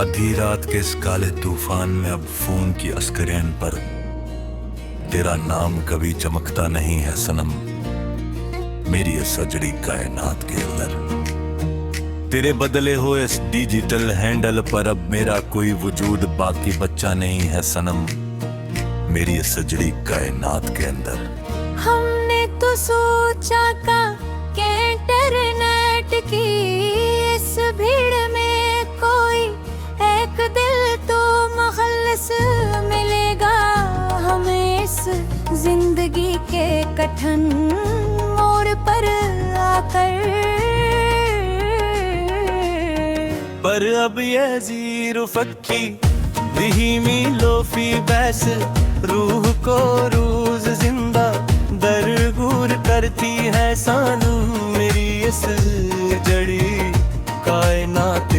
आधी रात के इस काले तूफान में अब फोन की अस्करैन पर तेरा नाम कभी चमकता नहीं है सनम, मेरी ये सजड़ी कायनात के अंदर। तेरे बदले हुए इस डिजिटल हैंडल पर अब मेरा कोई वजूद बाकी बच्चा नहीं है सनम, मेरी ये सजड़ी कायनात के अंदर। हमने तो सोचा था कि इंटरनेट की इस भीड़ में कोई एक दिल तो मुखल्लिस मिलेगा हमें इस जिंदगी के कठिन मोड़ पर आकर। पर अब ये जीरो फक्की धीमी लोफी बैस रूह को रोज जिंदा दरगूर करती है सानू, मेरी इस जड़ी कायनात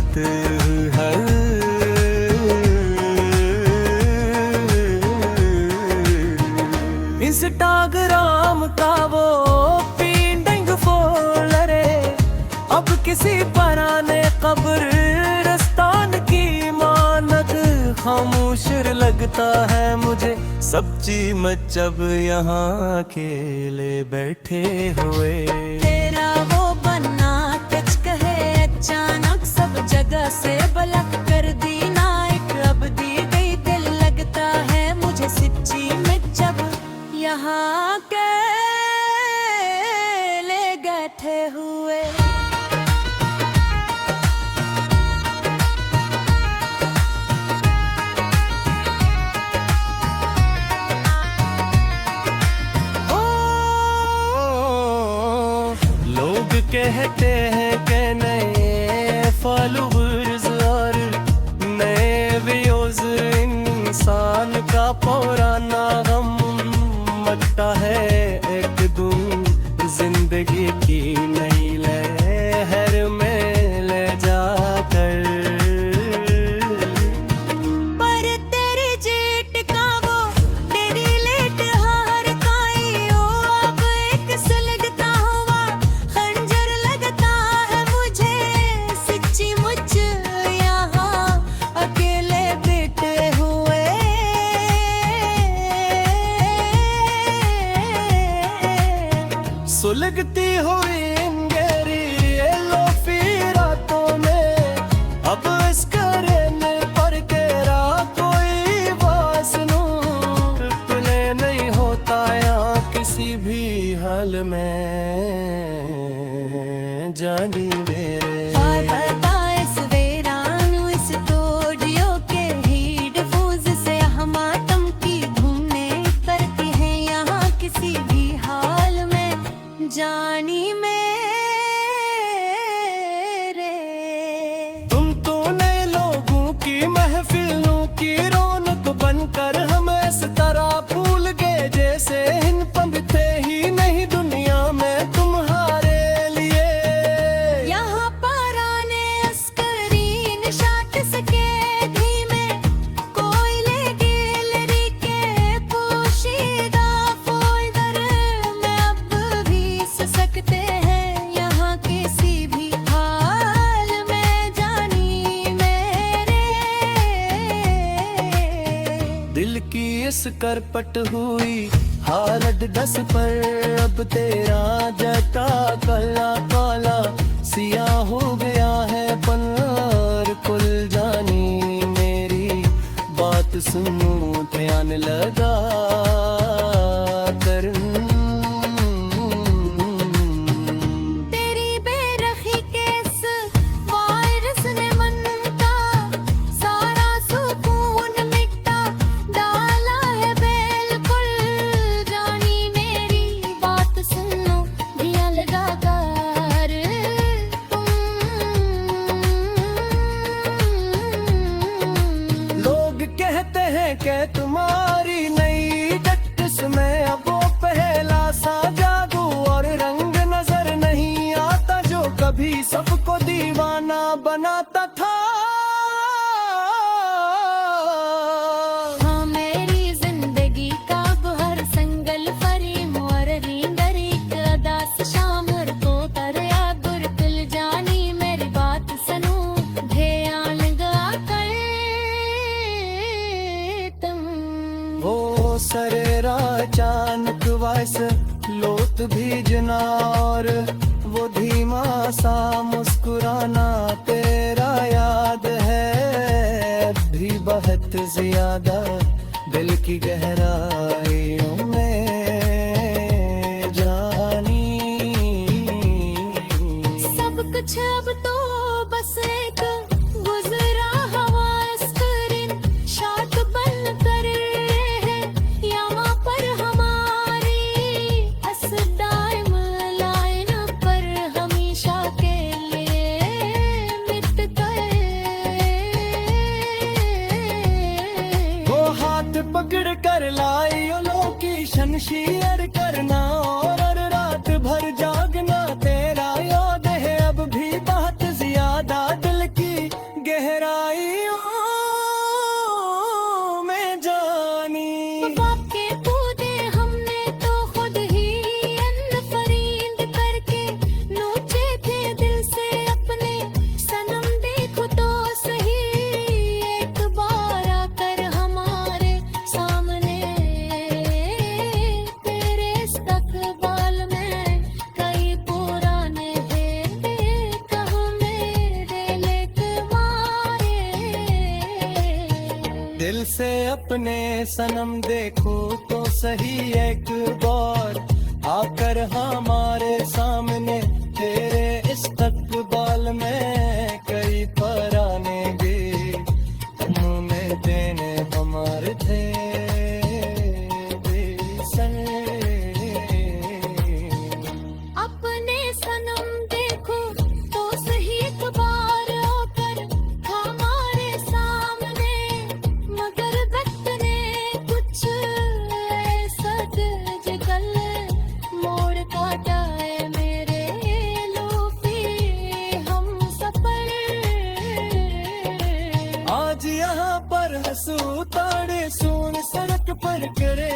है। इंस्टाग्राम का वो पिंडिंग फोल्डर अब किसी पराने कब्रिस्तान की मानक खामोश लगता है मुझे, सब्जी मचब यहाँ अकेले बैठे हुए। तेरा वो बना टच कहे अचानक सब जगह से ब्लॉक कर दी नाइट अब दी गई दिल लगता है मुझे सच्ची में जब यहाँ अकेले बैठे हुए। कहते हैं कि नए फॉलोवर्स और नए व्यूज इंसान का पुराना गम मटता है एक दिन जिंदगी की नई लहर में ले जाकर। पर तेरी जेट का वो तेरी लेट हार काई ओ अब एक सुलगता हुआ खंजर लगता है मुझे सच्ची मुझ यहाँ अकेले बैठे हुए। सुलगती हुई गहरी लोफी रातों में अब इस करने पर तेरा कोई वासनू तुले नहीं होता यहाँ किसी भी हाल में जानी मेरे। और बता इस वीरान इस स्टूडियो के हेडफोन्स से हम आतम की धुनें करती हैं यहाँ किसी भी हाल में जानी मेरे। तुम तो नए लोगों की महफिलों की रौनक बनकर हमें इस तरह भूल गए जैसे इन पंपते ही नहीं दुनिया में तुम्हारे लिए। यहाँ पर आने स्क्रीन शॉट सके धीमे कोयले गैलरी के पोशीदा फोल्डर में अब भी सकते हैं यहाँ किसी भी हाल में जानी मेरे। दिल की इस करपट हुई हालत दस पर अब तेरा जटा काला काला सिया हो गया है पन्नार कुल जानी मेरी बात सुनो ध्यान लगा कर। तेरी बेरखी के इस वायरस ने मन का सारा सुकून मिटा डाला है बिल्कुल जानी मेरी बात सुनो ध्यान लगा और वो धीमा सा मुस्कुराना तेरा याद है भी बहुत ज्यादा दिल की गहराइयों में जानी। सब कुछ अब तो बस एक गुजरा हवा स्क्रीन शॉट बन कर है यहाँ पर हमारी अस टाइम लाइन पर हमेशा के लिए मिट गए। वो हाथ पकड़ कर लाई लो की शमशीर करना और रात भर जागना तेरा याद है अब भी बहुत ज्यादा दिल की गहराइयों में जानी। बाप के पूते हमने तो खुद ही अनफरीद करके नोचे थे दिल से अपने सनम देखो तो सही एक बार आकर हमारे सामने तेरे इस्तकबाल में कई पुराने भेद कहो मेरे लेक मारे। दिल से अपने सनम देखो तो सही एक बार आकर हमारे सामने तेरे इस्तकबाल में कई पराने गीत तुम्हें देने हमारे थे बेसन। अपने सनम देखो तो सही एक बार आकर हमारे सामने मगर वक्त ने कुछ ऐसा जगल मोड़ काटा है मेरे लोफी हम सफर। आज यहाँ पर हंसू ताड़े सुन सड़क पर करे